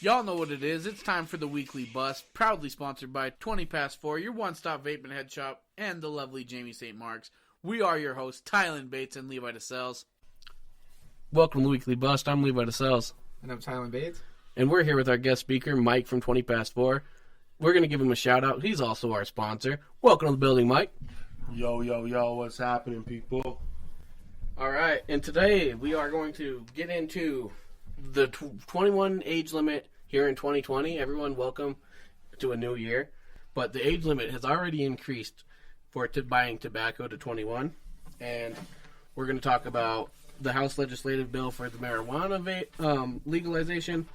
Y'all know what it is. It's time for the Weekly Bust, proudly sponsored by 20 Past 4, your one-stop vape and head shop, and the lovely Jamie St. Mark's. We are your hosts, Tylen Bates and Levi DeSales. Welcome to the Weekly Bust. I'm Levi DeSales. And I'm Tylen Bates. And we're here with our guest speaker, Mike from 20 Past 4. We're going to give him a shout-out. He's also our sponsor. Welcome to the building, Mike. Yo, yo, yo, what's happening, people? All right, and today we are going to get into the 21 age limit here in 2020. Everyone, welcome to a new year. But the age limit has already increased for buying tobacco to 21. And we're going to talk about the House legislative bill for the marijuana legalization.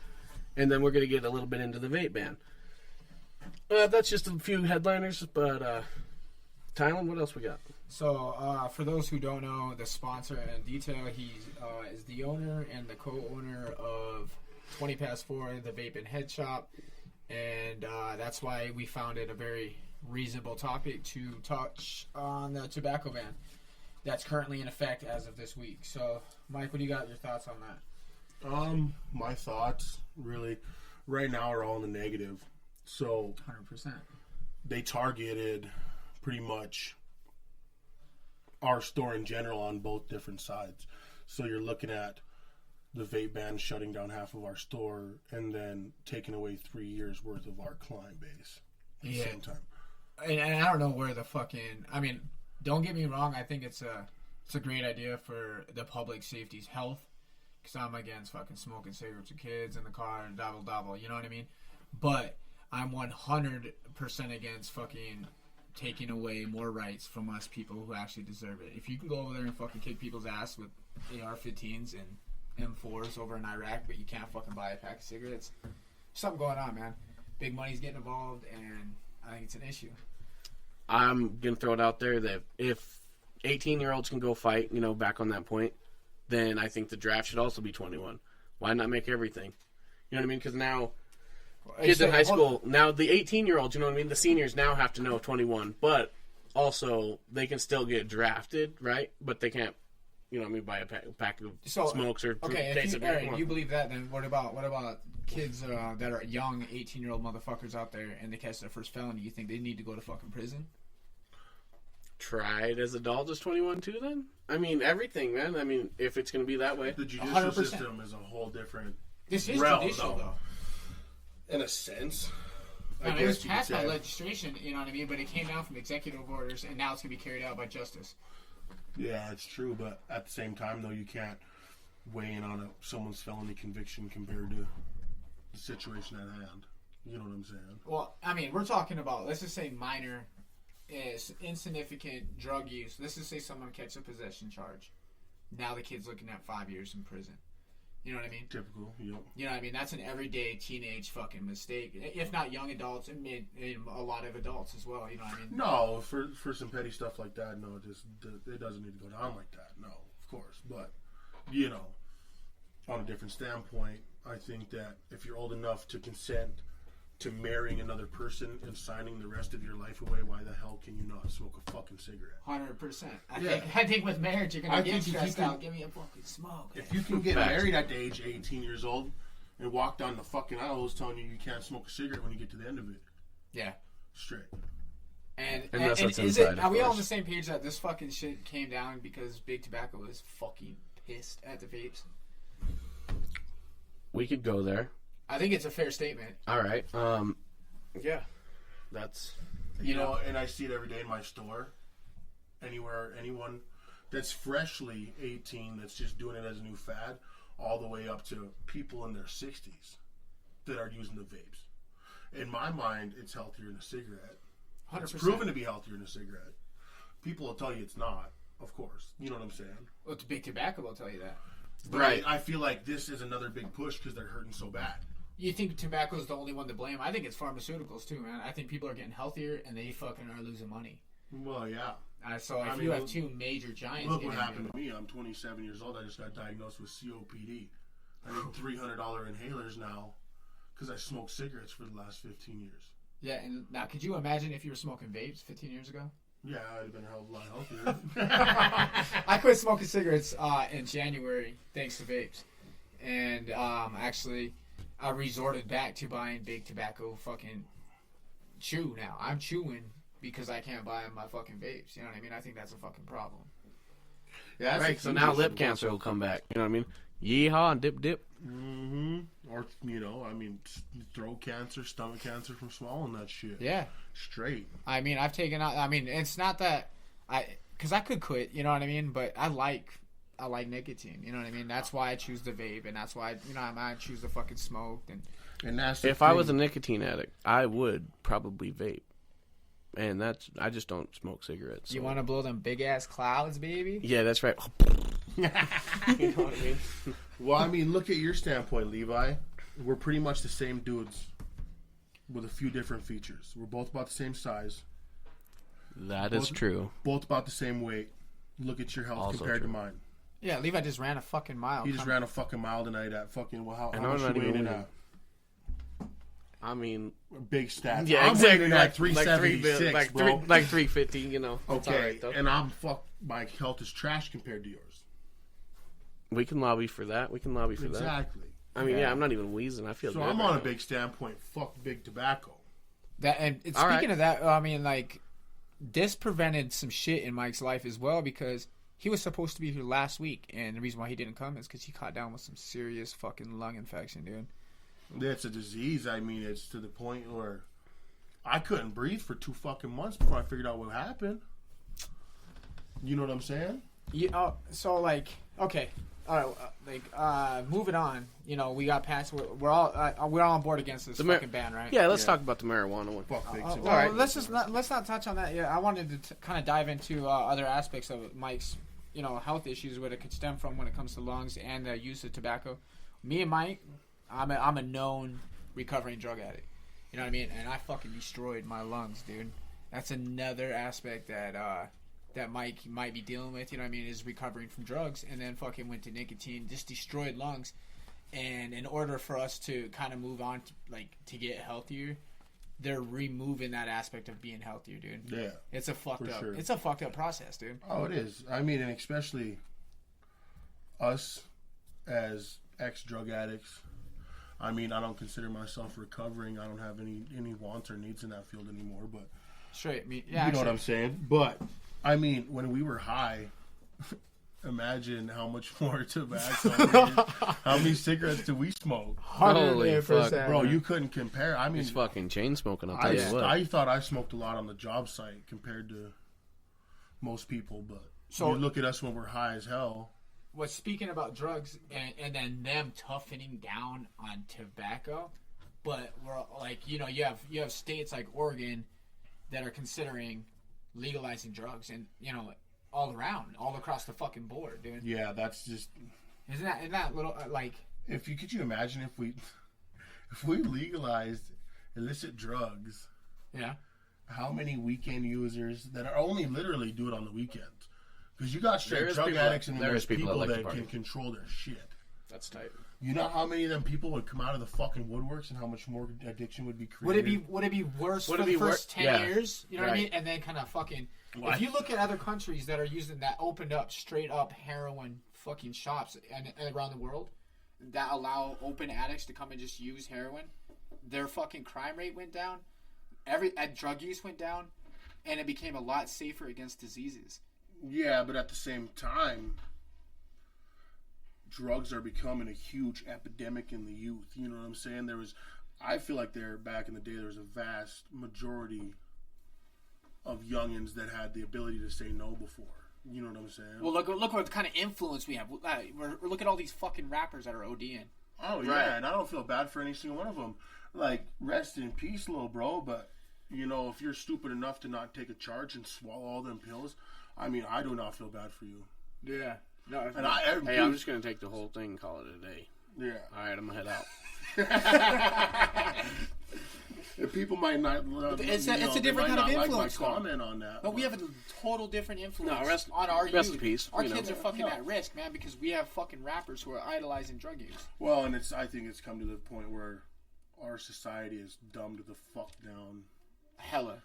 And then we're going to get a little bit into the vape ban. That's just a few headliners, but Tylen, what else we got? So, for those who don't know, the sponsor in detail, he is the owner and the co-owner of 20 Past 4, the Vape and Head Shop, and that's why we found it a very reasonable topic to touch on the tobacco ban that's currently in effect as of this week. So, Mike, what do you got your thoughts on that? My thoughts, really, right now are all in the negative. So, 100%. They targeted pretty much our store in general on both different sides. So you're looking at the vape ban shutting down half of our store and then taking away 3 years worth of our client base at the same time. And I don't know where the fucking... I mean, don't get me wrong. I think it's a great idea for the public safety's health, because I'm against fucking smoking cigarettes with kids in the car and double, you know what I mean? But I'm 100% against fucking taking away more rights from us people who actually deserve it. If you can go over there and fucking kick people's ass with AR-15s and M4s over in Iraq, but you can't fucking buy a pack of cigarettes, something going on, man. Big money's getting involved, and I think it's an issue. I'm going to throw it out there that if 18-year-olds can go fight, back on that point, then I think the draft should also be 21. Why not make everything? You know what I mean? Because now... kids in high school, now the 18-year-olds, the seniors now have to know 21, but also they can still get drafted, right? But they can't, buy a pack of smokes or case of beer. You believe that, then what about kids that are young 18-year-old motherfuckers out there and they catch their first felony? You think they need to go to fucking prison? Tried as adults as 21 too, then? I mean, everything, man. I mean, if it's going to be that way. The judicial 100%. System is a whole different This is realm, judicial, though. In a sense. It was passed by legislation, you know what I mean? But it came down from executive orders, and now it's going to be carried out by justice. Yeah, it's true, but at the same time, though, you can't weigh in on someone's felony conviction compared to the situation at hand. You know what I'm saying? Well, I mean, we're talking about, let's just say minor, insignificant drug use. Let's just say someone catches a possession charge. Now the kid's looking at 5 years in prison. You know what I mean? Typical, yep. You know what I mean? That's an everyday teenage fucking mistake. If not young adults, and a lot of adults as well. You know what I mean? No, for some petty stuff like that, no, it doesn't need to go down like that. No, of course. But, on a different standpoint, I think that if you're old enough to consent to marrying another person and signing the rest of your life away, why the hell can you not smoke a fucking cigarette? 100%. I think with marriage, you're going to get stressed out. Give me a fucking smoke. If you can get married at the age of 18 years old and walk down the fucking aisles telling you can't smoke a cigarette when you get to the end of it. Yeah. Straight. And is it? Are we all on the same page that this fucking shit came down because Big Tobacco was fucking pissed at the vapes? We could go there. I think it's a fair statement. All right. Yeah. That's... and I see it every day in my store. Anyone that's freshly 18 that's just doing it as a new fad, all the way up to people in their 60s that are using the vapes. In my mind, it's healthier than a cigarette. 100%. It's proven to be healthier than a cigarette. People will tell you it's not, of course. You know what I'm saying? Well, Big Tobacco will tell you that. But right. I feel like this is another big push because they're hurting so bad. You think tobacco is the only one to blame? I think it's pharmaceuticals too, man. I think people are getting healthier and they fucking are losing money. Well, yeah. So if you have two major giants... Look what happened to me. I'm 27 years old. I just got diagnosed with COPD. I need $300 inhalers now because I smoked cigarettes for the last 15 years. Yeah, and now could you imagine if you were smoking vapes 15 years ago? Yeah, I'd have been a hell of a lot healthier. I quit smoking cigarettes in January thanks to vapes. And actually, I resorted back to buying big tobacco fucking chew now. I'm chewing because I can't buy my fucking vapes. You know what I mean? I think that's a fucking problem. Yeah, Right, so now lip cancer will come back. You know what I mean? Yeehaw and dip. Mm-hmm. Or, throat cancer, stomach cancer from swallowing that shit. Yeah. Straight. I mean, I've taken out. I mean, it's not that because I could quit. You know what I mean? But I like nicotine. You know what I mean? That's why I choose the vape, and that's why I choose the fucking smoke. And that's If I was a nicotine addict, I would probably vape. And I just don't smoke cigarettes. So. You want to blow them big ass clouds, baby? Yeah, that's right. You know what I mean? Well, I mean, look at your standpoint, Levi. We're pretty much the same dudes with a few different features. We're both about the same size. That is true. Both about the same weight. Look at your health Also compared true. to mine. Yeah, Levi just ran a fucking mile. He just ran a fucking mile tonight at fucking how And much I'm not you weighing even in winning. at? I mean, Big stats. yeah, I'm exactly. weighing in at 376, bro. 350, you know. It's all Okay, right, though. and my health is trash compared to yours. We can lobby for that. That. Exactly. I mean, yeah, I'm not even wheezing. I feel So good I'm right on a now. big standpoint. Fuck big tobacco. And speaking All right. of that, I mean, like, this prevented some shit in Mike's life as well because he was supposed to be here last week, and the reason why he didn't come is because he caught down with some serious fucking lung infection, dude. It's a disease. I mean, it's to the point where I couldn't breathe for 2 fucking months before I figured out what happened. You know what I'm saying? So like, okay, all right, moving on. You know, we got past. We're all on board against this fucking ban, right? Yeah, let's talk about the marijuana one. Fuck big Well, tobacco. let's not touch on that yet. I wanted to kind of dive into other aspects of Mike's, health issues, what it could stem from when it comes to lungs and the use of tobacco. Me and Mike, I'm a known recovering drug addict. You know what I mean? And I fucking destroyed my lungs, dude. That's another aspect that Mike might be dealing with. You know what I mean? Is recovering from drugs and then fucking went to nicotine, just destroyed lungs. And in order for us to kind of move on to get healthier, they're removing that aspect of being healthier, dude. Yeah. It's a fucked up. Sure. It's a fucked up process, dude. Oh, it is. I mean, and especially us as ex-drug addicts. I mean, I don't consider myself recovering. I don't have any wants or needs in that field anymore. But Straight me, you know what I'm saying. But I mean, when we were high, imagine how much more tobacco. How many cigarettes do we smoke? Holy fuck. Bro, you couldn't compare. I mean, He's fucking chain smoking, I'll tell you what. I thought I smoked a lot on the job site compared to most people, but So- you look at us when we're high as hell. Well, speaking about drugs and then them toughening down on tobacco, but we're like, you have states like Oregon that are considering legalizing drugs, and all across the fucking board, dude. Yeah, that's just. Isn't that little like? Could you imagine if we legalized illicit drugs? Yeah. How many weekend users that are only literally do it on the weekends? Because you got straight There's drug people addicts that- and there's there's people people that like that to party. can control their shit. That's tight. You know how many of them people would come out of the fucking woodworks and how much more addiction would be created? Would it be worse Would for it the be first 10 yeah. years? You know what I Right. mean? And then kind of fucking. What? If you look at other countries that are using that opened up straight up heroin fucking shops and around the world that allow open addicts to come and just use heroin, their fucking crime rate went down. Drug use went down, and it became a lot safer against diseases. Yeah, but at the same time, drugs are becoming a huge epidemic in the youth. You know what I'm saying? I feel like back in the day, there was a vast majority of youngins that had the ability to say no before. You know what I'm saying? Well, look what kind of influence we have. Look at all these fucking rappers that are ODing. Oh, yeah, Right. and I don't feel bad for any single one of them. Like, rest in peace, little bro, but, if you're stupid enough to not take a charge and swallow all them pills, I mean, I do not feel bad for you. Yeah. No. And Hey, I'm just going to take the whole thing and call it a day. Yeah. All right, I'm going to head out. And people might not. It's a different they might kind of not influence, Like though. my comment on that. But we have a total different influence No, rest- on our rest youth. in peace, Our you know. kids are fucking at risk, man, because we have fucking rappers who are idolizing drug use. Well, and I think it's come to the point where our society is dumbed the fuck down. Hella.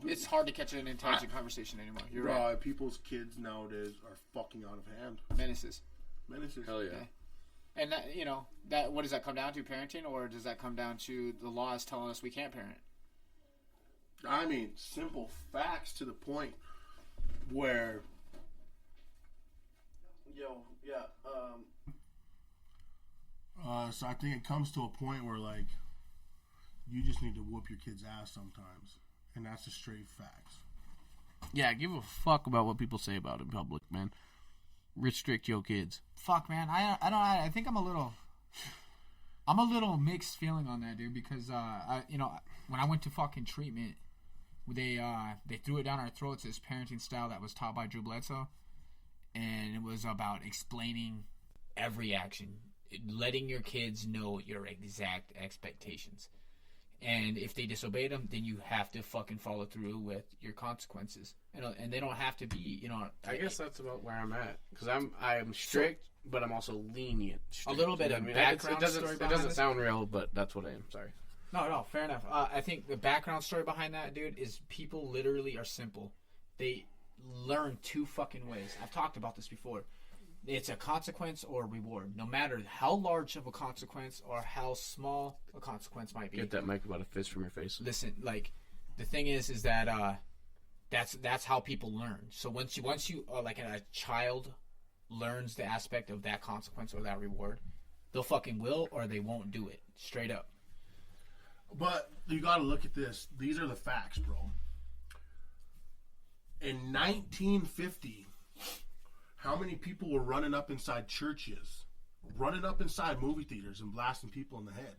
It's hard to catch an intelligent conversation anymore. You're Bro, right. people's kids nowadays are fucking out of hand. Menaces. Menaces. Hell yeah. Okay. And that, you know, that what does that come down to? Parenting, or does that come down to the laws telling us we can't parent? I mean, simple facts to the point where, so I think it comes to a point where, like, you just need to whoop your kid's ass sometimes, and that's the straight facts. Yeah, give a fuck about what people say about it in public, man. Restrict your kids. Fuck, man. I think I'm a little mixed feeling on that, dude, because when I went to fucking treatment, they threw it down our throats as parenting style that was taught by Drew Bledsoe, and it was about explaining every action, letting your kids know your exact expectations, and if they disobey them, then you have to fucking follow through with your consequences, and they don't have to be, I guess that's about where I'm at, because I'm strict, but I'm also lenient. Strict. A little bit of background story behind it doesn't this. sound real, but that's what I am. Sorry. No, fair enough. I think the background story behind that, dude, is people literally are simple. They learn two fucking ways. I've talked about this before. It's a consequence or a reward. No matter how large of a consequence or how small a consequence might be. Get that mic about a fist from your face. Listen, like, the thing is that that's how people learn. So once you like a child learns the aspect of that consequence or that reward, they'll fucking will or they won't do it. Straight up. But you got to look at this. These are the facts, bro. In 1950, how many people were running up inside churches, running up inside movie theaters, and blasting people in the head?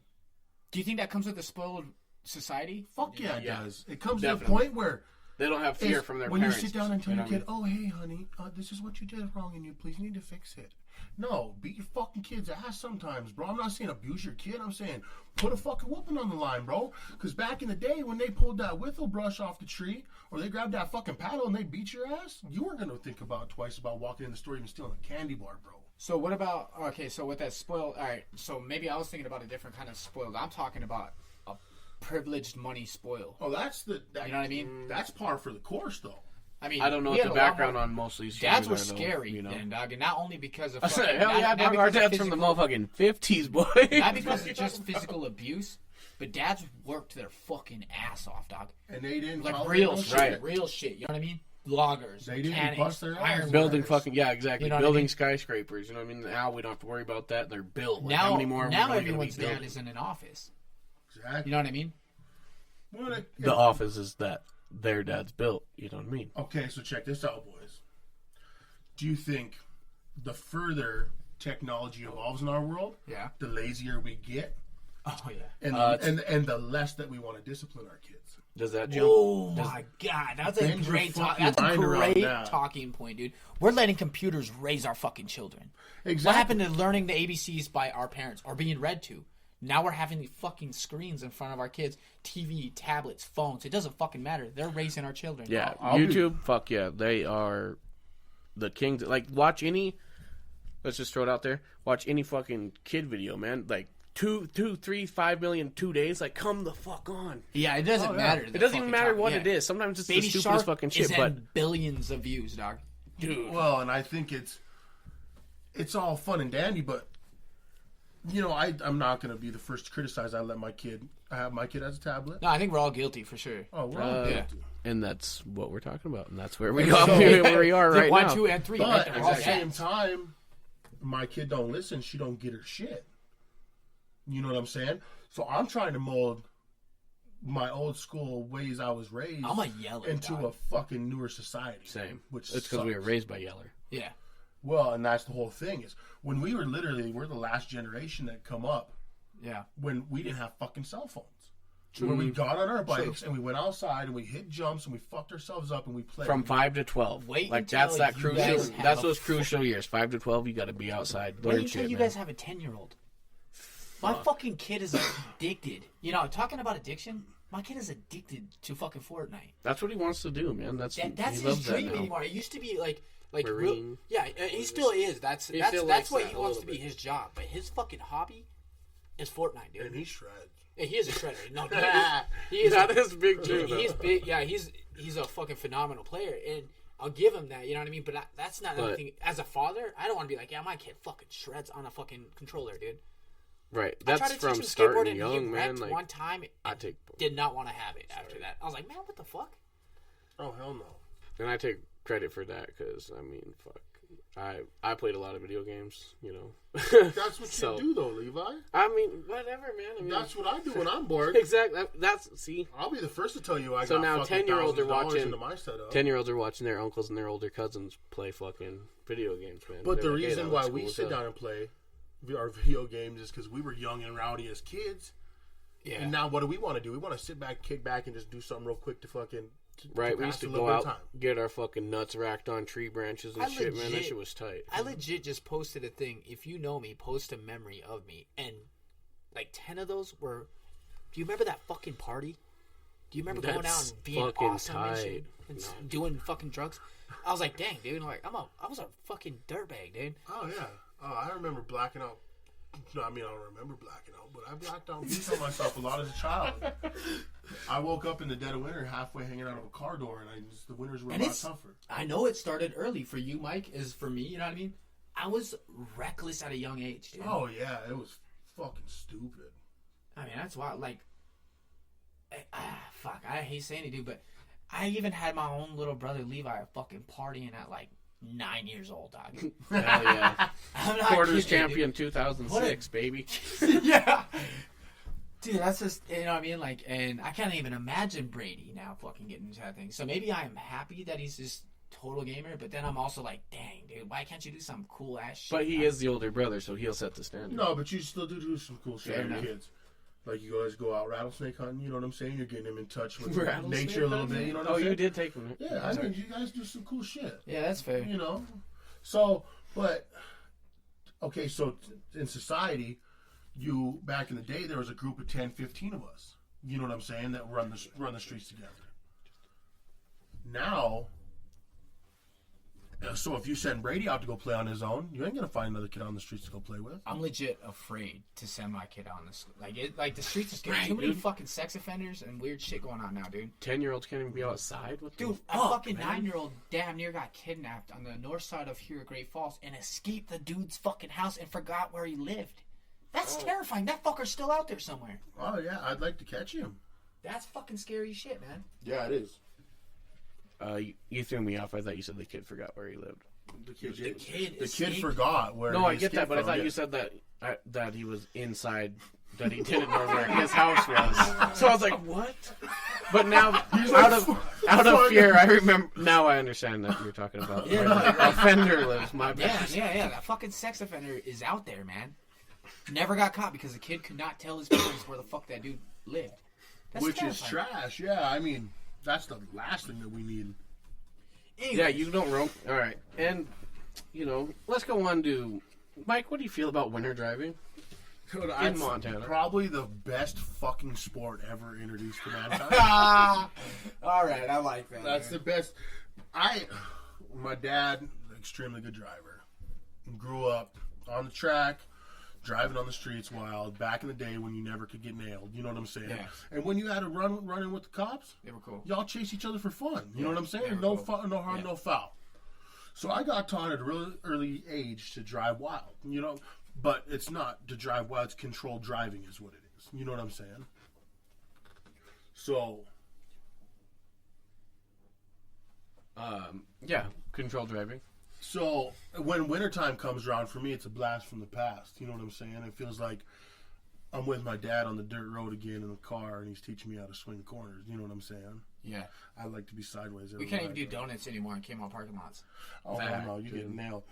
Do you think that comes with a spoiled society? Fuck yeah, it Yeah. does. It comes Definitely. to the point where They don't have fear from their when parents. you sit down and tell you your know kid, "Oh, hey, honey, this is what you did wrong, and you please need to fix it." No, beat your fucking kid's ass sometimes, bro. I'm not saying abuse your kid. I'm saying put a fucking whooping on the line, bro. Because back in the day, when they pulled that whistle brush off the tree, or they grabbed that fucking paddle and they beat your ass, you weren't gonna think about twice about walking in the store and stealing a candy bar, bro. So what about, okay, so with that spoiled, all right, so maybe I was thinking about a different kind of spoiled. I'm talking about a privileged money spoil. Oh, that's You know what I mean? That's par for the course, though. I mean, I don't know we what had the a lot background more- on most of these Dads were shows are, though, scary, you know. then, dog, and not only because of I said, fucking, hell yeah, not dog, because our of dad's from the physical- motherfucking 50s, boy. Not because of just physical abuse, but dads worked their fucking ass off, dog. And they didn't Like tolerate real no shit, Right. real shit. You know what I mean? Loggers, They didn't mechanics, bust their ass. iron Building workers. fucking, yeah, exactly. You know what I Building mean? skyscrapers, you know what I mean? Now we don't have to worry about that. They're built. Like, Now, how many more are we really gonna be everyone's dad building? is in an office. Exactly. You know what I mean? The office is that their dad's built. You know what I mean? Okay, so check this out, boys. Do you think the further technology evolves in our world, Yeah. the lazier we get, Oh yeah. and the less that we want to discipline our kids? Does that jump? Oh my god, that's a Things are great fucking that's a mind around great that. talking point, dude. We're letting computers raise our fucking children. Exactly. What happened to learning the ABCs by our parents or being read to? Now we're having the fucking screens in front of our kids, TV, tablets, phones. It doesn't fucking matter. They're raising our children. Yeah, I'll be- YouTube, fuck yeah. They are the kings. Like, watch any, let's just throw it out there, watch any fucking kid video, man. Like, 2, 3, 5 million, 2 days. Like, come the fuck on. Yeah, it doesn't matter. It doesn't even matter what it is. Sometimes it's Baby the stupidest Shark fucking is shit, but in billions of views, dog. dude. Well, and I think it's all fun and dandy, but you know, I'm not going to be the first to criticize. I have my kid has a tablet. No, I think we're all guilty for sure. Oh, we're all yeah. guilty. And that's what we're talking about, and that's where we So, where we are right 1, now. 2, and 3. But Right at there. All the same set. time, my kid don't listen. She don't get her shit. You know what I'm saying? So I'm trying to mold my old school ways I was raised I'm a yeller, into dog. a fucking newer society. Same. Which It's because we were sucks. raised by Yeller. Yeah. Well, and that's the whole thing is when we're the last generation that come up Yeah. when we didn't have fucking cell phones. When we got on our bikes and we went outside and we hit jumps and we fucked ourselves up and we played. From 5 to 12. Wait like until that's that you crucial. guys have That's a those crucial years. 5 to 12, you got to be outside. Wait Learn until shit, you man. guys have a 10-year-old. My fucking kid is addicted. You know, talking about addiction, my kid is addicted to fucking Fortnite. That's what he wants to do, man. That's That's he his loves dream that now. anymore. It used to be like Marine. yeah, he still is. That's still that's likes what that he a wants to little be bit. his job. But his fucking hobby is Fortnite, dude. and he shreds. Yeah, he is a shredder. No, dude, he is That is big too. He's big. Yeah, he's a fucking phenomenal player. And I'll give him that. You know what I mean? But that's not But- anything. As a father, I don't want to be like, yeah, my kid fucking shreds on a fucking controller, dude. Right. I tried That's to from teach him skateboard starting and he young, man. wrecked Like, one time. I And take, did not want to have it after that. I was like, man, what the fuck? Oh hell no. and I take credit for that because I mean, fuck. I played a lot of video games, you know. That's what So- you do, though, Levi. I mean, whatever, man. I mean, That's what I do when I'm bored. exactly. See, I'll be the first to tell you I So got now fucking 10-year-olds are $1,000 watching- into my setup. 10-year-olds are watching their uncles and their older cousins play fucking video games, man. But the They're like, hey, reason that why looks we cool as sit hell. down and play our video games is because we were young and rowdy as kids. Yeah. And now what do we want to do? We want to sit back, kick back, and just do something real quick to fucking... Right, we pass used to a go little bit out, of time. get our fucking nuts racked on tree branches and I shit, man. That legit- shit was tight. I legit just posted a thing. If you know me, post a memory of me. And like 10 of those were... Do you remember that fucking party? Do you remember going out That's and being fucking awesome and tight. shit? And No. doing fucking drugs? I was like, dang, dude. Like, I was a fucking dirtbag, dude. Oh, yeah. Oh, I remember blacking out. No, I mean, I don't remember blacking out, but I blacked out and beat on myself a lot as a child. I woke up in the dead of winter halfway hanging out of a car door, and the winters were And a lot it's- tougher. I know it started early for you, Mike, is for me, you know what I mean? I was reckless at a young age, dude. Oh, yeah. It was fucking stupid. I mean, that's why, like, fuck, I hate saying it, dude, but I even had my own little brother Levi fucking partying at like 9 years old, dog. Hell yeah. I'm not Quarters kidding, champion 2006, baby. dude. Yeah. Dude, that's just, you know what I mean? Like, and I can't even imagine Brady now fucking getting into that thing. So maybe I'm happy that he's just total gamer, but then I'm also like, dang, dude, why can't you do some cool ass shit? But he is the older brother, so he'll set the standard. No, but you still do some cool shit Fair with your enough. kids. Like, you guys go out rattlesnake hunting, you know what I'm saying? You're getting them in touch with Rattlesnake nature a little hunting? bit, you know what Oh, I'm saying? you did take him. Yeah, I mean, you guys do some cool shit, Yeah, that's fair. you know? So, but, okay, so in society, back in the day, there was a group of 10, 15 of us, you know what I'm saying, that run the streets together. Now, so if you send Brady out to go play on his own, you ain't gonna find another kid on the streets to go play with. I'm legit afraid to send my kid out on this. Like the streets are scary. Right, Too many dude. fucking sex offenders and weird shit going on now, dude. 10-year-olds can't even be outside with Dude, a fuck, fucking man. 9-year-old damn near got kidnapped on the north side of here, Great Falls, and escaped the dude's fucking house and forgot where he lived. That's terrifying. That fucker's still out there somewhere. Oh yeah, I'd like to catch him. That's fucking scary shit, man. Yeah, it is. You threw me off. I thought you said the kid forgot where he lived. The kid, The kid the kid escaped. forgot where. No, he I get that, escaped but I from, thought yeah. you said that he was inside, that he didn't know where his house was. So I was like, what? But now, out of fear, I remember. Now I understand that you're talking about where the offender lives. My bad. Yeah. That fucking sex offender is out there, man. Never got caught because the kid could not tell his parents where the fuck that dude lived. That's Which is terrifying. trash. Yeah, I mean, that's the last thing that we need. Anyways, Yeah, you don't roam. All right, and let's go on to Mike. What do you feel about winter driving? Dude, In Montana. Probably the best fucking sport ever introduced to mankind. all right, I like that. That's the best. My dad, extremely good driver, grew up on the track, driving on the streets wild. Back in the day when you never could get nailed, you know what I'm saying? Yeah. And when you had to run in with the cops, They were cool. y'all chase each other for fun. You know what I'm saying? they were No cool. fun, no harm, Yeah. no foul. So I got taught at a really early age to drive wild. But it's not to drive wild. It's controlled driving is what it is. You know what I'm saying? So Yeah, control driving. So when wintertime comes around, for me, it's a blast from the past. You know what I'm saying? It feels like I'm with my dad on the dirt road again in the car, and he's teaching me how to swing corners. You know what I'm saying? Yeah. I like to be sideways. We can't even do donuts anymore in Kmart parking lots. Oh, That, no, you get dude. nailed.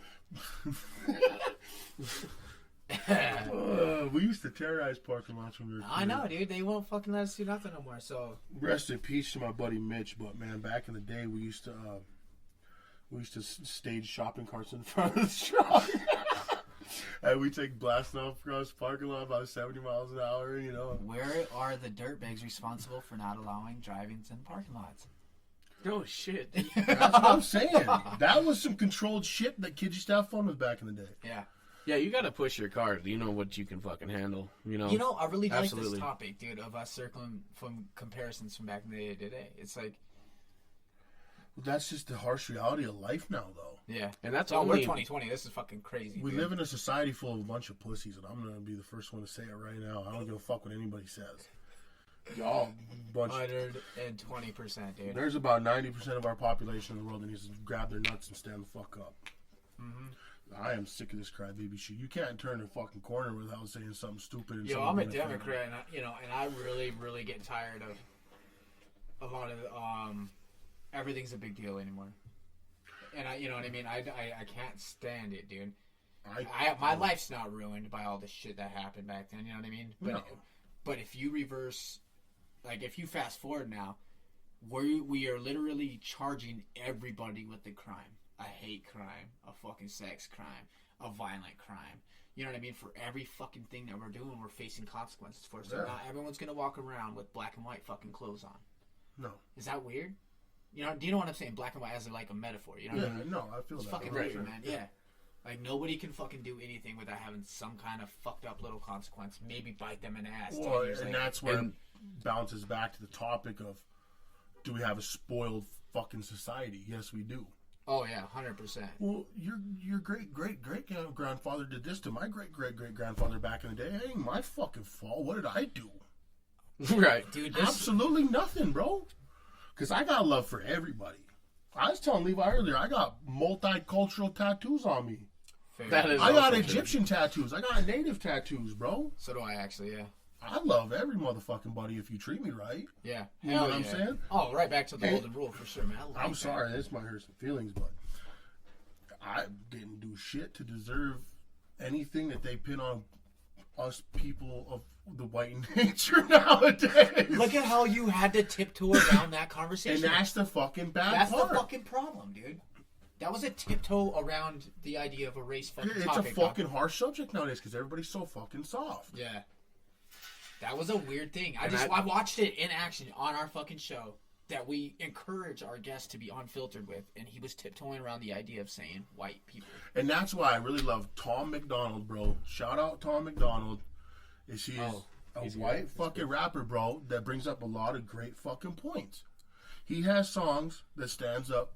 We used to terrorize parking lots when we were kids. I know, dude. They won't fucking let us do nothing no more. So Rest in peace to my buddy Mitch, but man, back in the day, we used to stage shopping carts in front of the truck. And we take blasting off across the parking lot about 70 miles an hour, where are the dirtbags responsible for not allowing drivings in parking lots? Oh shit! That's what I'm saying. That was some controlled shit that kids used to have fun with back in the day. Yeah. Yeah, you gotta push your car. You know what you can fucking handle. You know, I really like Absolutely. this topic, dude, of us circling from comparisons from back in the day to today. It's like, That's just the harsh reality of life now, though. Yeah. And that's Oh, we're only 2020. This is fucking crazy. We dude. live in a society full of a bunch of pussies, and I'm gonna be the first one to say it right now. I don't give a fuck what anybody says. Y'all, bunch. 120%, dude. There's about 90% of our population in the world that needs to grab their nuts and stand the fuck up. Mm-hmm. I am sick of this crybaby shit. You can't turn a fucking corner without saying something stupid. And Yo, something I'm a being offended. Democrat, and I really, really get tired of a lot of everything's a big deal anymore. And you know what I mean. I can't stand it, dude. My life's not ruined by all the shit that happened back then. You know what I mean? But if you reverse, like if you fast forward now, we are literally charging everybody with the crime. A hate crime, a fucking sex crime, a violent crime. You know what I mean? For every fucking thing that we're doing, we're facing consequences for. So not everyone's gonna walk around with black and white fucking clothes on. No. Is that weird? You know? Do you know what I'm saying? Black and white as like a metaphor. You know? Yeah, What I mean? no, I feel It's that. fucking Right. weird, man. Yeah. Like nobody can fucking do anything without having some kind of fucked up little consequence. Maybe bite them in the ass. 10 Well, years and later. that's where it bounces back to the topic of, do we have a spoiled fucking society? Yes, we do. Oh yeah, 100%. Well, your great grandfather did this to my great grandfather back in the day. It ain't my fucking fault. What did I do? right. Dude, Absolutely nothing, bro. Because I got love for everybody. I was telling Levi earlier, I got multicultural tattoos on me. That is I got also Egyptian tattoos. I got native tattoos, bro. So do I actually, yeah. I love every motherfucking buddy if you treat me right. Yeah. You know Hell what I'm yeah. saying? Oh, right back to the golden rule for sure, man. I like I'm that. sorry, this might hurt some feelings, but I didn't do shit to deserve anything that they pin on us people of the white nature nowadays. Look at how you had to tiptoe around that And conversation. that's the fucking bad That's part. the fucking problem, dude. That was a tiptoe around the idea of a race fucking It's topic. a fucking harsh subject nowadays because everybody's so fucking soft. Yeah. That was a weird thing. I I watched it in action on our fucking show that we encourage our guests to be unfiltered with, and he was tiptoeing around the idea of saying white people. And that's why I really love Tom McDonald, bro. Shout out Tom McDonald. He's a white fucking rapper, bro, that brings up a lot of great fucking points. He has songs that stands up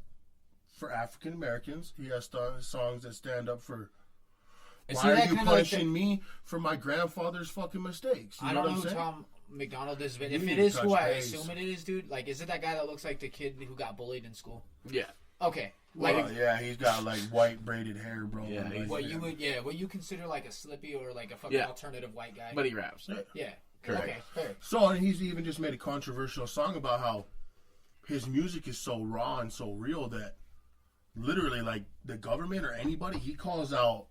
for African Americans. He has songs that stand up for why are you punishing me for my grandfather's fucking mistakes? You I know don't what know I'm who saying? Tom McDonald is, but You if need it to is who touch I base. assume it is, dude, like, is it that guy that looks like the kid who got bullied in school? Yeah. Okay. Like, Well, yeah, he's got like white braided hair, bro. Yeah, Like, he's- what you consider like a Slippy or like a fucking Yeah. alternative white guy? But he raps. Yeah. Correct. Okay, fair. So, and he's even just made a controversial song about how his music is so raw and so real that literally, like, the government or anybody, he calls out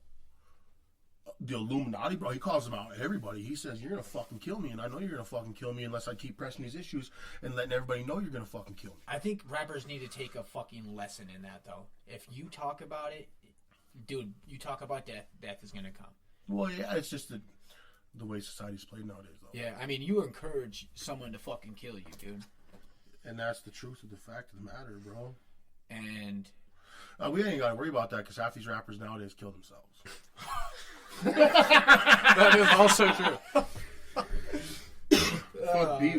the Illuminati, bro. He calls them out everybody. He says, you're going to fucking kill me, and I know you're going to fucking kill me unless I keep pressing these issues and letting everybody know you're going to fucking kill me. I think rappers need to take a fucking lesson in that, though. If you talk about it, dude, you talk about death, death is going to come. Well, yeah, it's just the way society's played nowadays, though. Yeah, I mean, you encourage someone to fucking kill you, dude. And that's the truth of the fact of the matter, bro. And We ain't got to worry about that because half these rappers nowadays kill themselves. That is also true.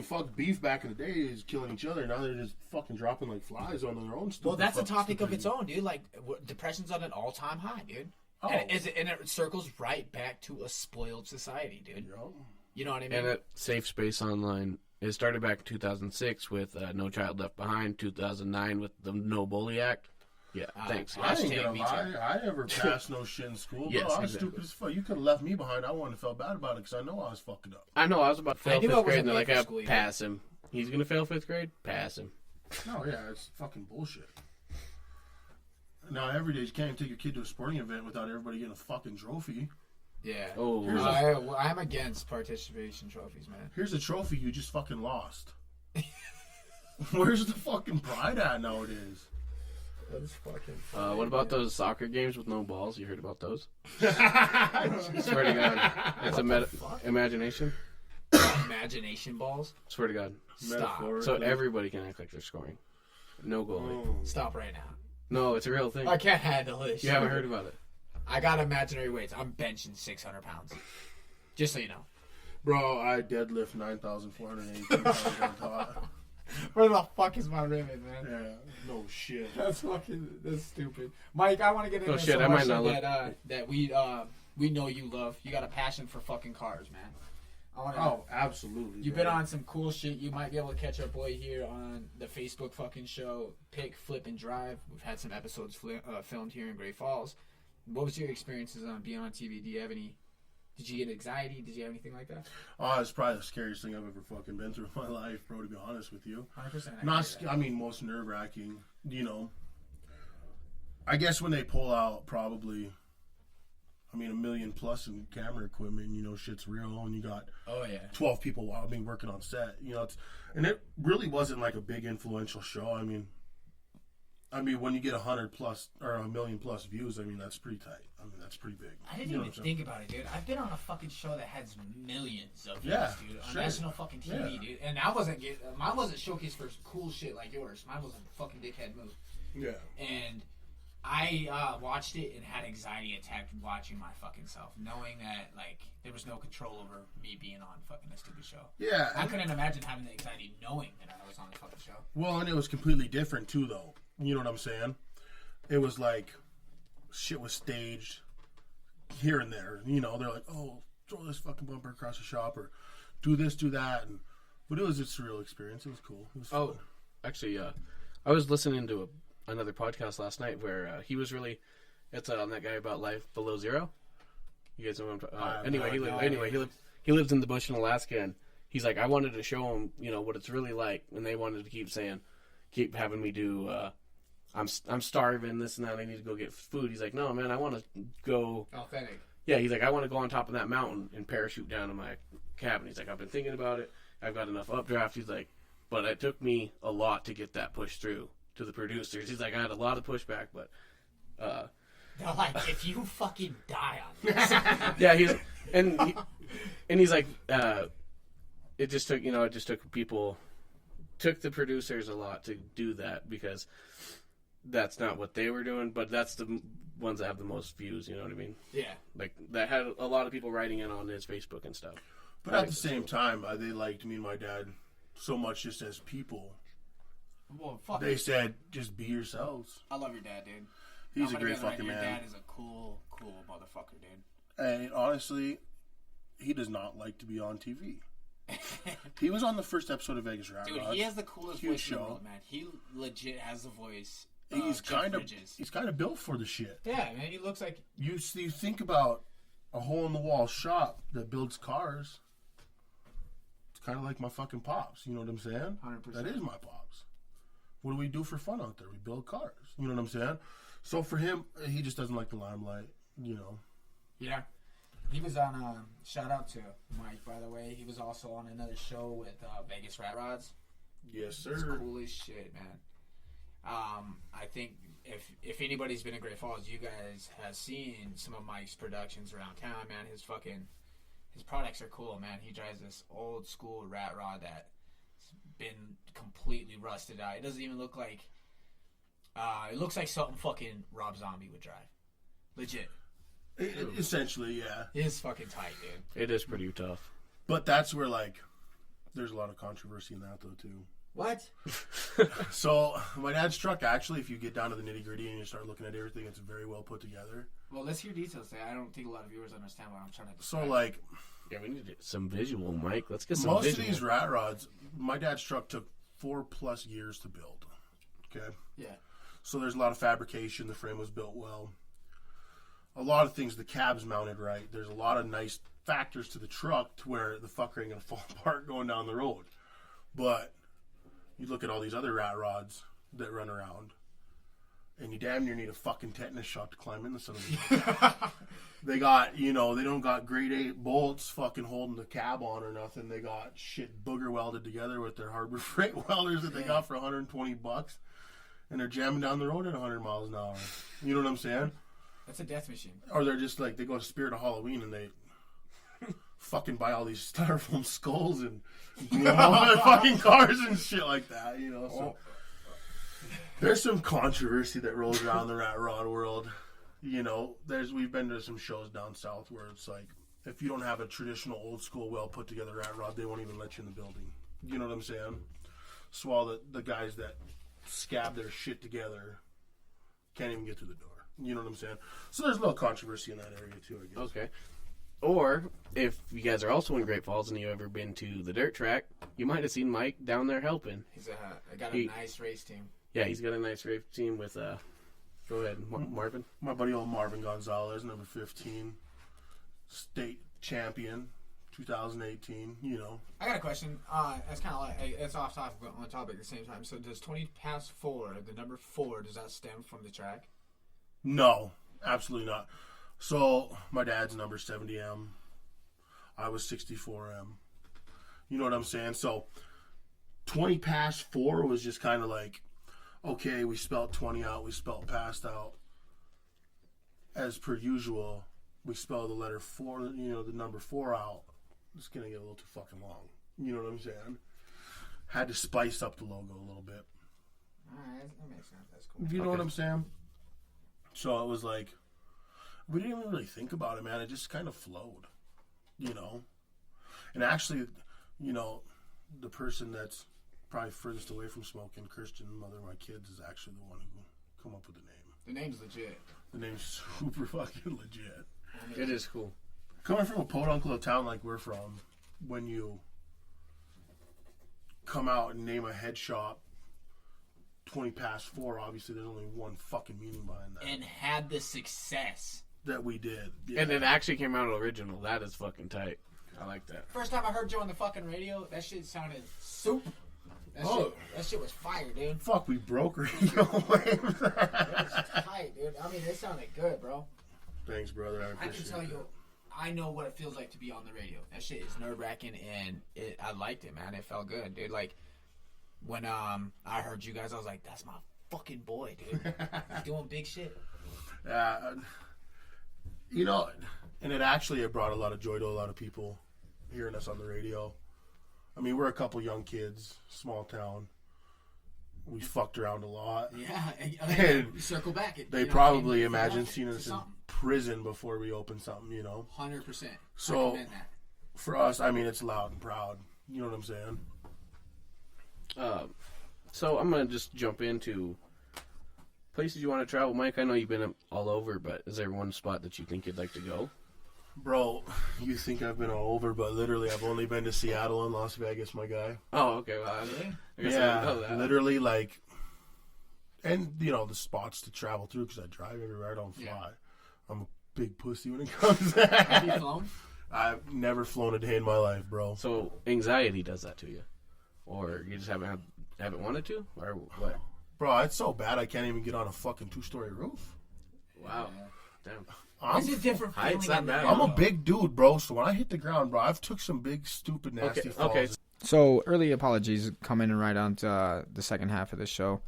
Fuck beef back in the day is killing each other. Now they're just fucking dropping like flies on their own stuff. well, that's a topic of its own, dude. Like, depression's on an all-time high, dude. Oh. And it circles right back to a spoiled society, dude. You know what I mean? And at Safe Space Online, it started back in 2006 with No Child Left Behind, 2009 with the No Bully Act. Yeah, thanks. I ain't Hashtag gonna me lie. I never passed no shit in school. Bro. Yes, I was exactly. stupid as fuck. You could have left me behind. I wouldn't have felt bad about it because I know I was fucking up. I know, I was about to fail knew I 5th grade, wasn't and they're like, late for "Ah, school either." pass him. He's going to fail 5th grade? Pass him. No, yeah, it's fucking bullshit. Now, every day you can't take your kid to a sporting event without everybody getting a fucking trophy. yeah. Oh, I'm against participation trophies, man. Here's a trophy you just fucking lost. Where's the fucking pride at nowadays? That's fucking. what about those soccer games with no balls? You heard about those? Swear to God. It's imagination. Imagination balls? Swear to God. Stop. So everybody can act like they're scoring. No goalie. Stop right now. No, it's a real thing. I can't handle this. You haven't heard about it. I got imaginary weights. I'm benching 600 pounds. Just so you know. Bro, I deadlift 9,418 pounds on top. Where the fuck is my ribbon, man? Yeah, no shit. That's stupid. Mike, I want to get into shit, some I might more not shit that we know you love. You got a passion for fucking cars, man. Oh, absolutely. You've been on some cool shit. You might be able to catch our boy here on the Facebook fucking show, Pick, Flip, and Drive. We've had some episodes filmed here in Great Falls. What was your experiences on being on TV? Do you have any? Did you get anxiety? Did you have anything like that? Oh, it's probably the scariest thing I've ever fucking been through in my life, bro, to be honest with you. 100%. I mean, most nerve-wracking, you know. I guess when they pull out probably, I mean, $1 million plus in camera equipment, you know, shit's real, and you got 12 people working on set, you know, and it really wasn't like a big influential show. I mean, when you get 100 plus or 1 million plus views, I mean, that's pretty tight. I mean, that's pretty big. I didn't even think about it, dude. I've been on a fucking show that has millions of views, dude, on sure. national fucking TV, dude. And mine wasn't showcased for cool shit like yours. Mine was a fucking dickhead move. Yeah. And I watched it and had anxiety attack watching my fucking self, knowing that like there was no control over me being on fucking a stupid show. Yeah. I couldn't imagine having the anxiety knowing that I was on a fucking show. Well, and it was completely different too, though. You know what I'm saying? It was like shit was staged here and there. You know, they're like, "Oh, throw this fucking bumper across the shop," or "Do this, do that," but it was a surreal experience. It was cool. It was fun. Oh, actually, I was listening to another podcast last night where he was really. It's on that guy about life below zero. You guys know what I'm talking. He lives in the bush in Alaska, and he's like, I wanted to show him, you know, what it's really like, and they wanted to keep having me do. I'm starving, this and that. I need to go get food. He's like, no, man, I want to go Authentic. Yeah, he's like, I want to go on top of that mountain and parachute down to my cabin. He's like, I've been thinking about it. I've got enough updraft. He's like, but it took me a lot to get that pushed through to the producers. He's like, I had a lot of pushback, but they're like, if you fucking die on this. yeah, he's like, it just took the producers a lot to do that because that's not what they were doing, but that's the ones that have the most views, you know what I mean? Yeah. Like, that had a lot of people writing in on his Facebook and stuff. But at the same time, they liked me and my dad so much just as people. Well, fuck. They said, just be yourselves. I love your dad, dude. He's a great fucking man. Your dad is a cool motherfucker, dude. And honestly, he does not like to be on TV. He was on the first episode of Vegas Rat Dude, Rods. he has the coolest voice in the world, man. He legit has the voice. He's kind of built for the shit. Yeah, man. He looks like you think about a hole in the wall shop that builds cars. It's kind of like my fucking pops. You know what I'm saying? 100%. That is my pops. What do we do for fun out there? We build cars. You know what I'm saying? So for him, he just doesn't like the limelight. You know. Yeah. He was on. Shout out to Mike, by the way. He was also on another show with Vegas Rat Rods. Yes, sir. It's cool as shit, man. I think if anybody's been in Great Falls, you guys have seen some of Mike's productions around town, man. His products are cool, man. He drives this old school rat rod that's been completely rusted out. It doesn't even look like. It looks like something fucking Rob Zombie would drive. Legit. Essentially, yeah. It's fucking tight, dude. It is pretty tough. But that's where, like, there's a lot of controversy in that, though, too. What? So, my dad's truck, actually, if you get down to the nitty-gritty and you start looking at everything, it's very well put together. Well, let's hear details there. I don't think a lot of viewers understand what I'm trying to describe. So, like... Yeah, we need some visual, Mike. Let's get some most visual. Most of these rat rods, my dad's truck took 4+ years to build. Okay? Yeah. So, there's a lot of fabrication. The frame was built well. A lot of things, the cab's mounted right. There's a lot of nice factors to the truck to where the fucker ain't going to fall apart going down the road. But... you look at all these other rat rods that run around, and you damn near need a fucking tetanus shot to climb in the son of a They got, they don't got grade 8 bolts fucking holding the cab on or nothing. They got shit booger welded together with their Harbor Freight welders that they got for $120, and they're jamming down the road at 100 miles an hour. You know what I'm saying? That's a death machine. Or they're just like, they go to Spirit of Halloween and they fucking buy all these styrofoam skulls and all their fucking cars and shit like that, So there's some controversy that rolls around the rat rod world. We've been to some shows down south where it's like, if you don't have a traditional old school well put together rat rod, they won't even let you in the building. You know what I'm saying? So all the guys that scab their shit together can't even get through the door. You know what I'm saying? So there's a little controversy in that area too, I guess. Okay. Or if you guys are also in Great Falls and you've ever been to the dirt track, you might have seen Mike down there helping. He's got a nice race team. Yeah, he's got a nice race team with go ahead, Marvin. My buddy old Marvin Gonzalez, number 15, state champion, 2018. You know. I got a question. It's kind of like it's off topic but on topic at the same time. So does 20 past 4, the number 4, does that stem from the track? No, absolutely not. So my dad's number 70M. I was 64M. You know what I'm saying? So 20 past 4 was just kind of like, okay, we spelled 20 out, we spelled past out. As per usual, we spell the letter 4, the number 4 out. It's going to get a little too fucking long. You know what I'm saying? Had to spice up the logo a little bit. Alright, that makes sense. That's cool. You know what I'm saying? So it was like, we didn't even really think about it, man. It just kind of flowed, you know? And actually, you know, the person that's probably furthest away from smoking, Christian, mother of my kids, is actually the one who come up with the name. The name's legit. The name's super fucking legit. It is cool. Coming from a podunk of town like we're from, when you come out and name a head shop 20 past 4, obviously there's only one fucking meaning behind that. And had the success that we did. Yeah. And it actually came out original. That is fucking tight. I like that. First time I heard Joe on the fucking radio, that shit sounded soup. That shit was fire, dude. Fuck, we broke radio waves. It was tight, dude. I mean, it sounded good, bro. Thanks, brother. I appreciate can tell you, I know what it feels like to be on the radio. That shit is nerve-wracking, and I liked it, man. It felt good, dude. Like, when I heard you guys, I was like, that's my fucking boy, dude. He's doing big shit. You know, and it brought a lot of joy to a lot of people hearing us on the radio. I mean, we're a couple young kids, small town. We fucked around a lot. Yeah, and circle back. They probably imagine seeing us in prison before we open something, you know? 100%. So, for us, I mean, it's loud and proud. You know what I'm saying? So I'm going to just jump into places you want to travel. Mike, I know you've been all over, but is there one spot that you think you'd like to go? Bro, you think I've been all over, but literally I've only been to Seattle and Las Vegas, my guy. Oh, okay. Well, I guess I didn't know that. Literally, like, and, you know, the spots to travel through, because I drive everywhere, I don't fly. Yeah. I'm a big pussy when it comes to that. Have you flown? I've never flown a day in my life, bro. So, anxiety does that to you? Or you just haven't wanted to? Or what? Bro, it's so bad I can't even get on a fucking 2-story roof. Wow. Damn. It's a different feeling. It's not bad. I'm a big dude, bro, so when I hit the ground, bro, I've took some big, stupid, nasty falls. Okay. So, early apologies coming in right on to the second half of the show.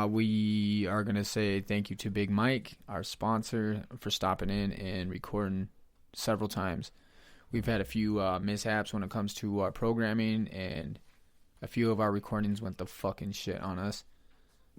We are going to say thank you to Big Mike, our sponsor, for stopping in and recording several times. We've had a few mishaps when it comes to our programming, and a few of our recordings went the fucking shit on us.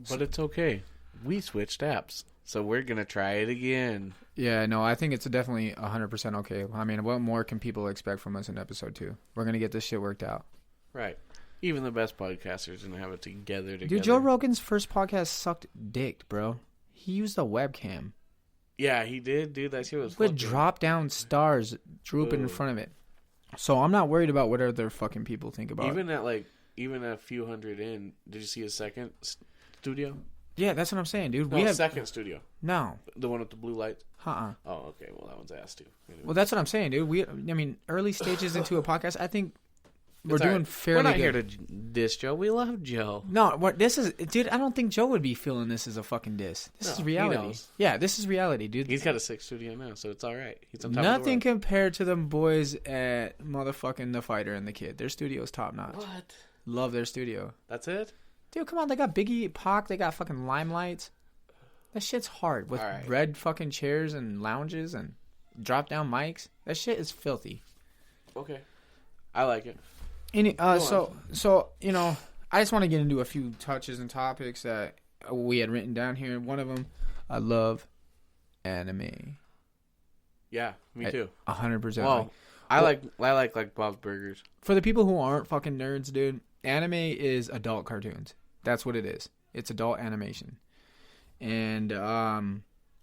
But it's okay. We switched apps, so we're going to try it again. Yeah, no, I think it's definitely 100% okay. I mean, what more can people expect from us in episode 2? We're going to get this shit worked out. Right. Even the best podcasters going to have it together. Dude, Joe Rogan's first podcast sucked dick, bro. He used a webcam. Yeah, he did, dude. That shit was with drop-down stars drooping in front of it. So I'm not worried about what other fucking people think about it. Even a few hundred in, did you see his second studio? Yeah, that's what I'm saying, dude. No, second studio. No. The one with the blue lights? Uh-uh. Oh, okay. Well, that one's ass, too. Anyway. Well, that's what I'm saying, dude. Early stages into a podcast, I think we're doing fairly good. We're not here to diss Joe. We love Joe. No, dude, I don't think Joe would be feeling this as a fucking diss. This is reality. He knows. Yeah, this is reality, dude. He's got a 6 studio now, so it's all right. He's on top Nothing of the world. compared to them boys at motherfucking The Fighter and The Kid. Their studio's top-notch. What? Love their studio. That's it? Dude, come on. They got Biggie, Pac. They got fucking Limelights. That shit's hard with red fucking chairs and lounges and drop-down mics. That shit is filthy. Okay. I like it. So you know, I just want to get into a few touches and topics that we had written down here. One of them, I love anime. Yeah, me too. 100%. Well, I like Bob's Burgers. For the people who aren't fucking nerds, dude, anime is adult cartoons. That's what it is. It's adult animation. And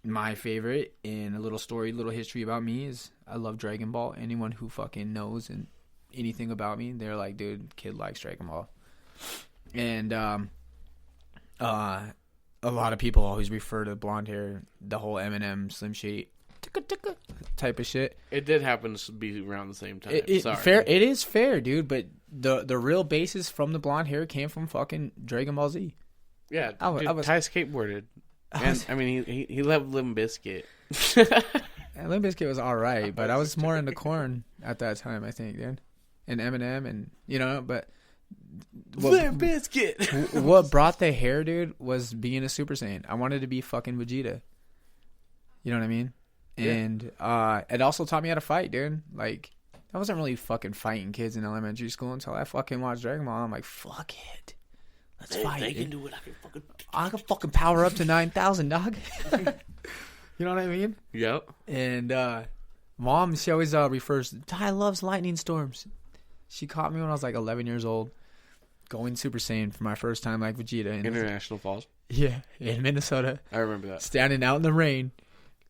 my favorite, in a little history about me, is I love Dragon Ball. Anyone who fucking knows and anything about me, they're like, dude, kid likes Dragon Ball. And a lot of people always refer to blonde hair, the whole Eminem, Slim Shady type of shit. It did happen to be around the same time. Sorry. Fair. It is fair, dude. But the real basis from the blonde hair came from fucking Dragon Ball Z. Yeah, I dude, Ty skateboarded. And, I mean, he loved Limp Bizkit. Limp Bizkit was all right, but I was more into Korn at that time, I think, dude. And Eminem, and, you know, but... Limp Bizkit! What brought the hair, dude, was being a Super Saiyan. I wanted to be fucking Vegeta. You know what I mean? Yeah. And it also taught me how to fight, dude. Like, I wasn't really fucking fighting kids in elementary school until I fucking watched Dragon Ball. I'm like, fuck it. Let's fight. They can do it. I can fucking power up to 9,000, dog. You know what I mean? Yep. And Mom, she always refers, Ty loves lightning storms. She caught me when I was like 11 years old, going Super Saiyan for my first time like Vegeta. In International Falls. Yeah, in Minnesota. I remember that. Standing out in the rain,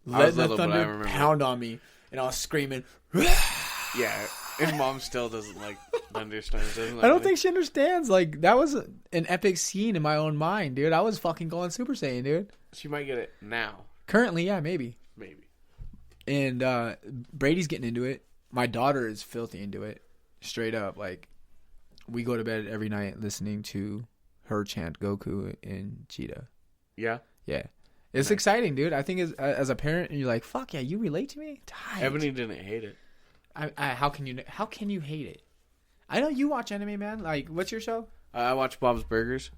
letting the thunder pound on me, and I was screaming. Yeah, and Mom still doesn't like thunderstorms. I don't think she understands. Like, that was an epic scene in my own mind, dude. I was fucking going Super Saiyan, dude. She might get it now. Currently, yeah, maybe. Maybe. And Brady's getting into it. My daughter is filthy into it. Straight up. Like, we go to bed every night listening to her chant Goku and Cheetah. Yeah? Yeah. It's exciting, dude. I think as a parent, you're like, fuck yeah, you relate to me? Tight. Ebony didn't hate it. How can you hate it? I know you watch anime, man. Like, what's your show? I watch Bob's Burgers.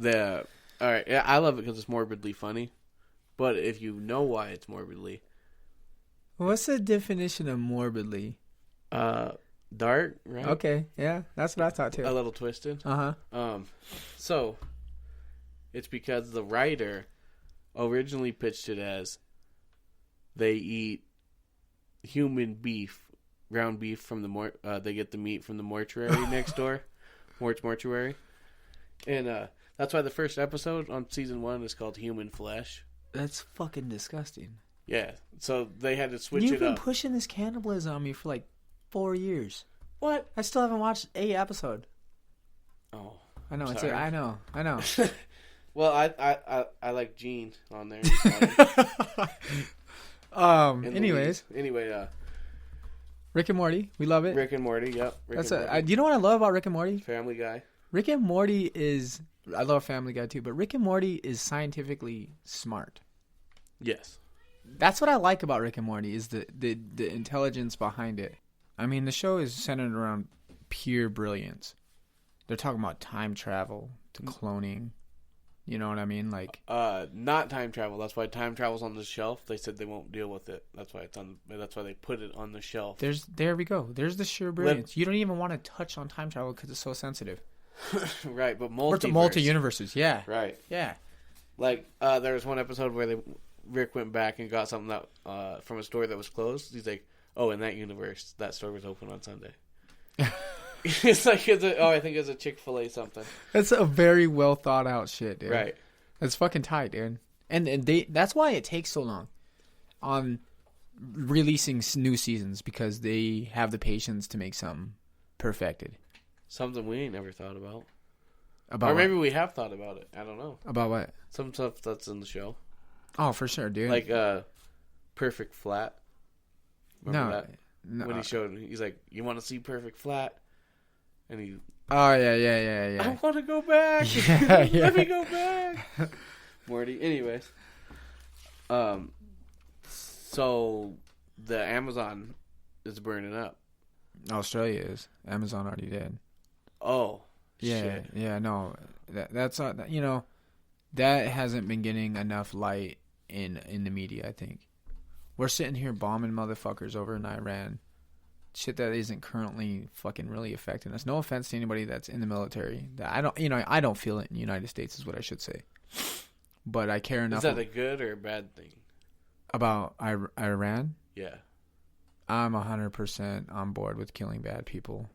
All right, yeah, I love it because it's morbidly funny. But if you know why it's morbidly, what's the definition of morbidly? Dark, right? Okay, yeah, that's what I thought too. A little twisted. So it's because the writer originally pitched it as they eat human beef. Ground beef from the they get the meat from the mortuary next door, mortuary, and that's why the first episode on season 1 is called Human Flesh. That's fucking disgusting. Yeah, so they had to switch You've it been up. pushing this cannibalism on me for like 4 years. What? I still haven't watched a episode. Oh, I know. sorry. I know. Well, I like Gene on there. Anyways, anyway, Rick and Morty, we love it. Rick and Morty, yep. Do you know what I love about Rick and Morty? Family Guy. Rick and Morty is. I love Family Guy too, but Rick and Morty is scientifically smart. Yes. That's what I like about Rick and Morty is the intelligence behind it. I mean, the show is centered around pure brilliance. They're talking about time travel to cloning. You know what I mean? Like, not time travel. That's why time travel's on the shelf. They said they won't deal with it. That's why that's why they put it on the shelf. There we go. There's the sheer brilliance. You don't even want to touch on time travel because it's so sensitive. Right, but multi-universes. Yeah. Right. Yeah. Like, there was one episode where Rick went back and got something that from a store that was closed. He's like, "Oh, in that universe, that store was open on Sunday." It's like I think it's a Chick-fil-A something. That's a very well thought out shit, dude. Right. It's fucking tight, dude. And that's why it takes so long on releasing new seasons, because they have the patience to make something perfected. Something we ain't never thought about. About or maybe what? we have thought about it. I don't know. About what? Some stuff that's in the show. Oh, for sure, dude. Like Perfect Flat. Remember that? No. When he's like, "You want to see Perfect Flat?" And he... Oh, yeah. I want to go back. Yeah. Let me go back. Morty. Anyways. So the Amazon is burning up. Australia is. Amazon already did. Oh. Yeah. Shit. Yeah, no. That's that hasn't been getting enough light in the media, I think. We're sitting here bombing motherfuckers over in Iran. Shit that isn't currently fucking really affecting us. No offense to anybody that's in the military. I don't feel it in the United States is what I should say. But I care enough. Is that a good or a bad thing? About Iran? Yeah. I'm 100% on board with killing bad people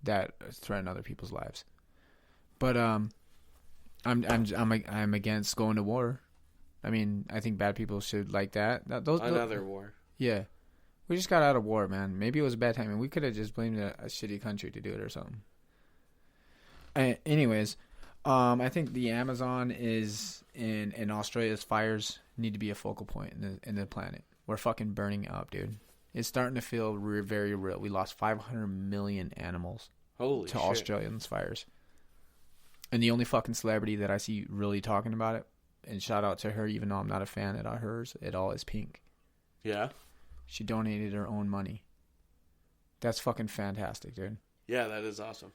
that threaten other people's lives. But I'm against going to war. I mean, I think bad people should like that. Another war. Yeah. We just got out of war, man. Maybe it was a bad time, and we could have just blamed a shitty country to do it or something. Anyways, I think the Amazon is in Australia's fires need to be a focal point in the planet. We're fucking burning up, dude. It's starting to feel very real. We lost 500 million animals to Australians' fires. And the only fucking celebrity that I see really talking about it, and shout out to her, even though I'm not a fan of hers at all, is Pink. Yeah? She donated her own money. That's fucking fantastic, dude. Yeah, that is awesome.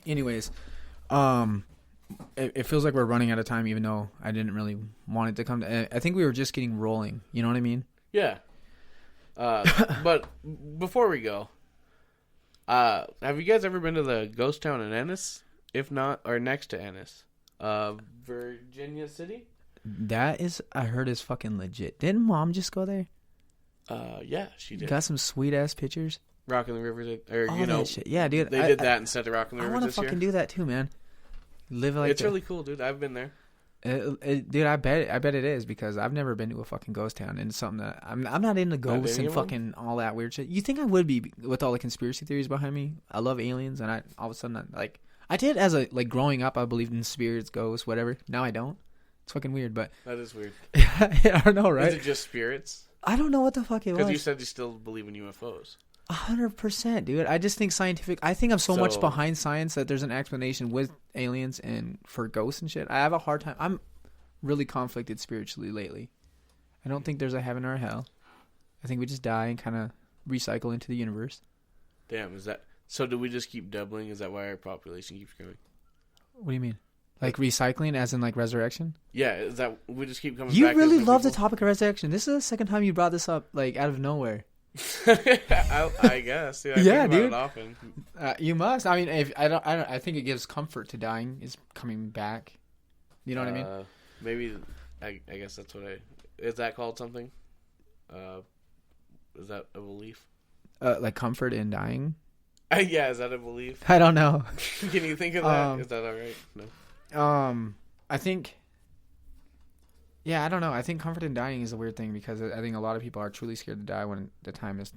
Anyways, it feels like we're running out of time, even though I didn't really want it to come to. I think we were just getting rolling. You know what I mean? Yeah. But before we go, have you guys ever been to the ghost town in Ennis? If not, or next to Ennis, Virginia City. That is, I heard, is fucking legit. Didn't Mom just go there? Yeah, she did. Got some sweet ass pictures. Rock in the River, or All you know, that shit. Yeah, dude. They did that instead of Rock in the I River want to this year. fucking do that too, man. Live like it's really cool, dude. I've been there. Dude, I bet it is, because I've never been to a fucking ghost town, and it's something that I'm not into ghosts and fucking all that weird shit. You think I would be with all the conspiracy theories behind me? I love aliens, and I all of a sudden I did as a growing up. I believed in spirits, ghosts, whatever. Now I don't. It's fucking weird, but That is weird. I don't know, right? Is it just spirits? I don't know what the fuck it was. Because you said you still believe in UFOs. 100%, dude. I just think I think I'm so much behind science that there's an explanation with aliens and for ghosts and shit. I have a hard time. I'm really conflicted spiritually lately. I don't think there's a heaven or a hell. I think we just die and kind of recycle into the universe. Damn, is that so? Do we just keep doubling? Is that why our population keeps growing? What do you mean? Like recycling, as in like resurrection? Yeah, is that we just keep coming? You back really love the people? topic of resurrection. This is the second time you brought this up, like out of nowhere. I guess. Yeah, yeah, think dude. about it often. You must. I mean, if I think it gives comfort to dying is coming back. You know what I mean? Maybe. I guess that's what is that called something? Is that a belief? Like comfort in dying. Yeah, is that a belief? I don't know. Can you think of that? Is that all right? No. I think. Yeah, I don't know. I think comfort in dying is a weird thing, because I think a lot of people are truly scared to die when the time is,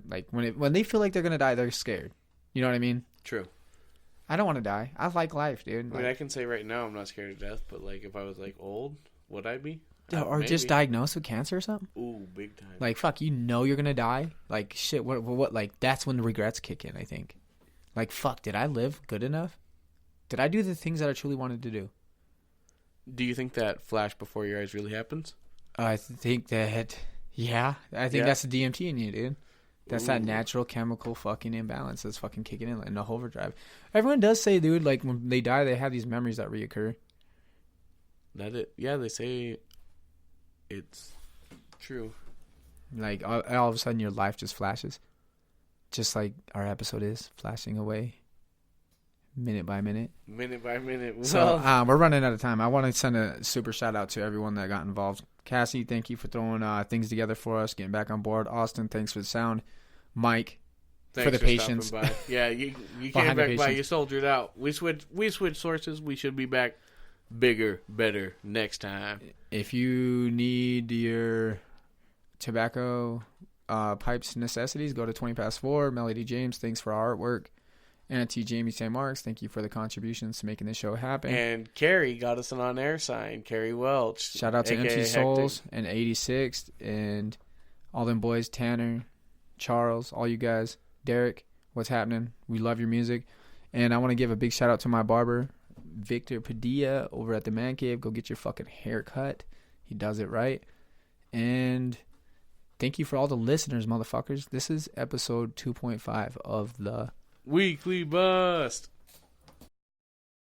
like, when they feel like they're gonna die, they're scared. You know what I mean? True. I don't want to die. I like life, dude. I mean, I can say right now I'm not scared of death, but like if I was like old, would I be? Or maybe. just diagnosed with cancer or something. Ooh, big time. Like, fuck, you know you're gonna die. Like, shit. What? Like, that's when the regrets kick in, I think. Like, fuck, did I live good enough? Did I do the things that I truly wanted to do? Do you think that flash before your eyes really happens? I think that, yeah. I think that's the DMT in you, dude. That's that natural chemical fucking imbalance that's fucking kicking in the overdrive. Everyone does say, dude, like, when they die, they have these memories that reoccur. Yeah, they say it's true. Like, all of a sudden your life just flashes. Just like our episode is flashing away. Minute by minute. Minute by minute. So we're running out of time. I want to send a super shout out to everyone that got involved. Cassie, thank you for throwing things together for us, getting back on board. Austin, thanks for the sound. Mike, thanks for the patience. Yeah, you came back by. You soldiered out. We switched sources. We should be back bigger, better next time. If you need your tobacco pipes necessities, go to 20 past 4. Melody James, thanks for our artwork. And to Jamie St. Marks, thank you for the contributions to making this show happen. And Carrie got us an on-air sign. Carrie Welch. Shout out to Empty Souls and 86th and all them boys, Tanner, Charles, all you guys, Derek, what's happening? We love your music. And I want to give a big shout out to my barber, Victor Padilla, over at the Man Cave. Go get your fucking hair cut. He does it right. And thank you for all the listeners, motherfuckers. This is episode 2.5 of the Weekly Bust.